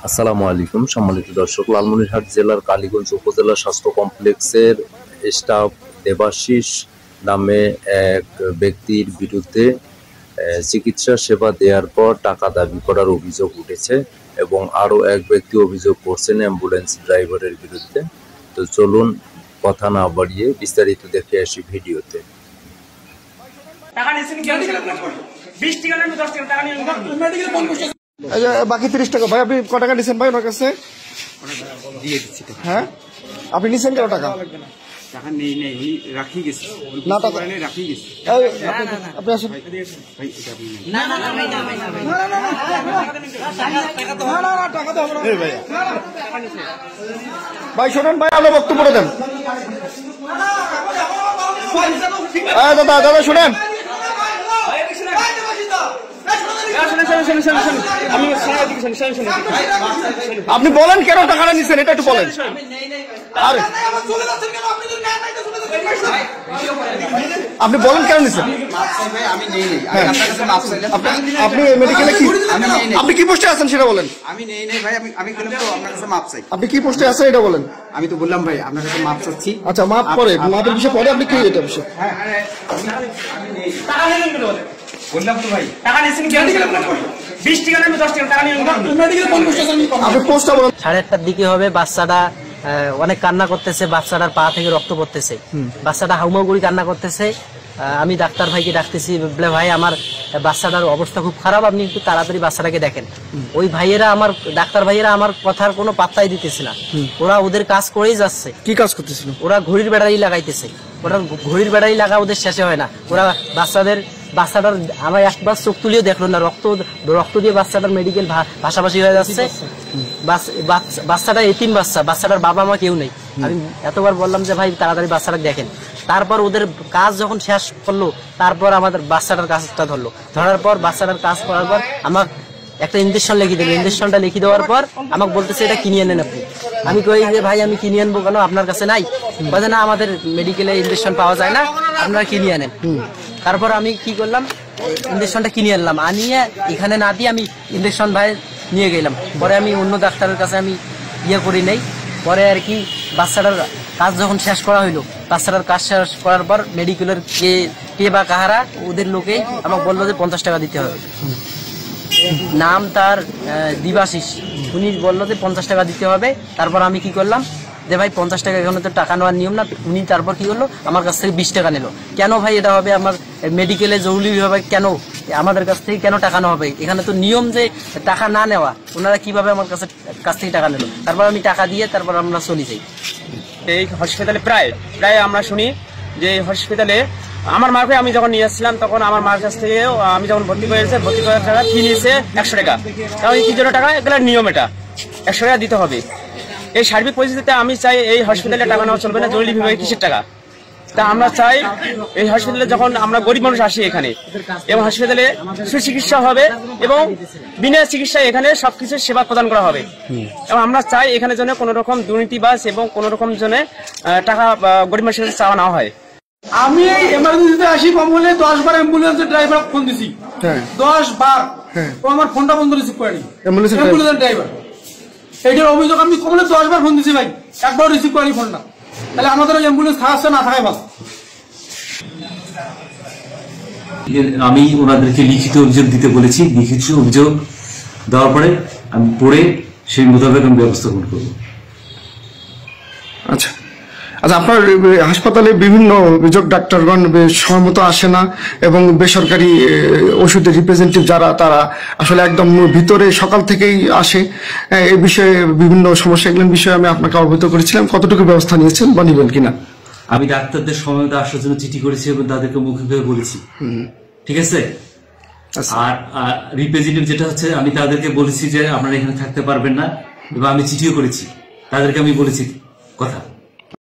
আসসালামু আলাইকুম সম্মানিত দর্শক, লালমনিরহাট জেলার কালীগঞ্জ উপজেলা স্বাস্থ্য কমপ্লেক্সের স্টাফ দেবাশিস নামে এক ব্যক্তির বিরুদ্ধে চিকিৎসা সেবা দেওয়ার পর টাকা দাবি করার অভিযোগ উঠেছে এবং আরও এক ব্যক্তি অভিযোগ করছেন অ্যাম্বুলেন্স ড্রাইভারের বিরুদ্ধে। তো চলুন কথা না বাড়িয়ে বিস্তারিত দেখে আসি ভিডিওতে। বাকি 30 টাকা ভাই, আপনি ক টাকা নিচ্ছেন ভাই ওনার কাছে? হ্যাঁ, আপনি নিচ্ছেন কেন টাকা? ভাই শোনেন ভাই, আপনার বক্তব্য দেন। দাদা শোনেন, আপনি বলেন কেন টাকাটা নিচ্ছেন, এটা একটু বলেন। আপনি বলেন কেন নিচ্ছেন? আপনি মেডিকেলে কি, আপনি কি পোস্টে আছেন সেটা বলেন। আমি নেই নেই ভাই, আমি আপনার কাছে মাপ চাই। আপনি কি পোস্টে আছেন এটা বলেন। আমি তো বললাম ভাই আপনার কাছে মাপ চাচ্ছি। আচ্ছা, মাপ পরে, মাপের বিষয়ে পরে আপনি কি এটা বিষয় বললাম তো ভাই, টাকা নিয়েছেন কি? 20 টাকা না 10 টাকা টাকা নিয়ে আপনি পোস্টটা বলেন। 8:30টার দিকে হবে, বাচ্চাটা অনেক কান্না করতেছে, বাচ্চাটার পা থেকে রক্ত পড়তেছে, বাচ্চাটা হাউমাগুড়ি কান্না করতেছে। আমি ডাক্তার ভাইকে ডাকতেছি, বলে ভাই আমার বাচ্চাটার অবস্থা খুব খারাপ, আপনি একটু তাড়াতাড়ি বাচ্চাটাকে দেখেন। ওই ভাইয়েরা, আমার ডাক্তার ভাইয়েরা আমার কথার কোনো পাত্তাই দিতেছে না, ওরা ওদের কাজ করেই যাচ্ছে। কি কাজ করতেছিল? ওরা ঘড়ির ব্যাটারি লাগাইতেছে, ওরা ঘড়ির ব্যাটারি লাগা ওদের শেষে হয় না। ওরা বাচ্চাটার আমার একবার চোখ তুলিও দেখলো না, রক্ত দিয়ে বাচ্চাটার মেডিকেল ভাষাভাষি হয়ে যাচ্ছে। বাচ্চাটা এতিম বাচ্চাটার বাবা মা কেউ নেই। আমি এতবার বললাম যে ভাই তাড়াতাড়ি বাচ্চাটা দেখেন। তারপর ওদের কাজ যখন শেষ করলো, তারপর আমাদের বাচ্চাটার কাজটা ধরার পর বাচ্চাটার কাজ করার পর আমার একটা ইঞ্জেকশন লিখে দিল। ইঞ্জেকশনটা লিখে দেওয়ার পর আমাকে বলতেছে এটা কিনে আনেন আপনি। আমি কই যে ভাই আমি কিনে আনবো কেন, আপনার কাছে নাই? বলে না, আমাদের মেডিকেলে ইঞ্জেকশন পাওয়া যায় না, আপনারা কিনে আনেন। তারপর আমি কি করলাম, ইঞ্জেকশনটা কিনে আনলাম, আনিয়ে এখানে না দিয়ে আমি ইঞ্জেকশন ভাই নিয়ে গেলাম। পরে আমি অন্য ডাক্তারের কাছে আমি করি নেই। পরে আর কি বাচ্চাটার কাজ যখন শেষ করা হইলো, বাচ্চাটার কাজ শেষ করার পর মেডিকেলের কে বা কাহারা ওদের লোকে আমাকে বললো যে 50 টাকা দিতে হবে। নাম তার দেবাশিস, উনি বললো যে 50 টাকা দিতে হবে। তারপর আমি কি করলাম যে ভাই 50 টাকা, এখানে তো টাকা নেওয়ার নিয়ম না। উনি তারপর কি করলো, আমার কাছ থেকে 20 টাকা নিল। কেন ভাই এটা হবে? আমার মেডিকেলে জরুরিভাবে কেন আমাদের কাছ থেকে কেন টাকা নেওয়া হবে? এখানে তো নিয়ম যে টাকা না নেওয়া। ওনারা কিভাবে আমার কাছ থেকে টাকা নিল? তারপর আমি টাকা দিয়ে তারপর আমরা চলে যাই। এই হসপিটালে প্রায় আমরা শুনি যে এই হসপিটালে আমার মাকে আমি যখন নিয়ে আসছিলাম, তখন আমার মার কাছ থেকে আমি যখন ভর্তি করার টাকা ফি নিয়েছে 100 টাকা। তাও কি জন্য টাকা? এগুলোর নিয়ম, এটা 100 টাকা দিতে হবে। এই সার্বিক পরিস্থিতিতে আমি চাই এই হসপিটালে টাকা নেওয়া চলবে না, জরুরি বিভাগে কিসের টাকা? তা আমরা চাই এই হসপিটালে যখন আমরা গরিব মানুষ আসি এখানে, এবং হসপিটালে সুচিকিৎসা হবে এবং বিনা চিকিৎসায় এখানে সবকিছু সেবা প্রদান করা হবে। এবং আমরা চাই এখানে যেন কোনো রকম দুর্নীতিবাজ এবং কোনো রকম যেন টাকা গরিব মানুষের চাওয়া না হয়। আমি এই এমার্জেন্সিতে আসি, কম হলে 10 বার অ্যাম্বুলেন্সের ড্রাইভার ফোন দিছি। 10 বার ও আমার ফোনটা বন্ধ রিসিভ করেনি, অ্যাম্বুলেন্সের ড্রাইভার। এইটার অভিযোগ আমি কম হলে 10 বার ফোন দিছি ভাই, একবার রিসিভ করেনি ফোনটা। তাহলে আমাদের ওই অ্যাম্বুলেন্স থাকছে না থাকায় বাস। আমি ওনাদেরকে লিখিত অভিযোগ দিতে বলেছি, লিখিত অভিযোগ দেওয়ার পরে আমি পড়ে সেই মোতাবেক আমি ব্যবস্থা গ্রহণ করবো। আচ্ছা আচ্ছা, আপনার হাসপাতালে বিভিন্ন অভিযোগ ডাক্তারগণ সময়মত আসে না এবং বেসরকারি ওষুধের রিপ্রেজেন্টেটিভ যারা, তারা আসলে একদম ভিতরে সকাল থেকেই আসে। এই বিষয়ে বিভিন্ন সমস্যা, এগুলোর বিষয়ে আমি আপনাকে অবগত করেছিলাম। কতটুকু ব্যবস্থা নিয়েছেন বা নিবেন কিনা? আমি ডাক্তারদের সময়মতো আসার জন্য চিঠি করেছি এবং তাদেরকে মৌখিকভাবে বলেছি, ঠিক আছে। আর রিপ্রেজেন্টেটিভ যেটা হচ্ছে, আমি তাদেরকে বলেছি যে আপনারা এখানে থাকতে পারবেন না, এবং আমি চিঠিও করেছি তাদেরকে, আমি বলেছি কথা।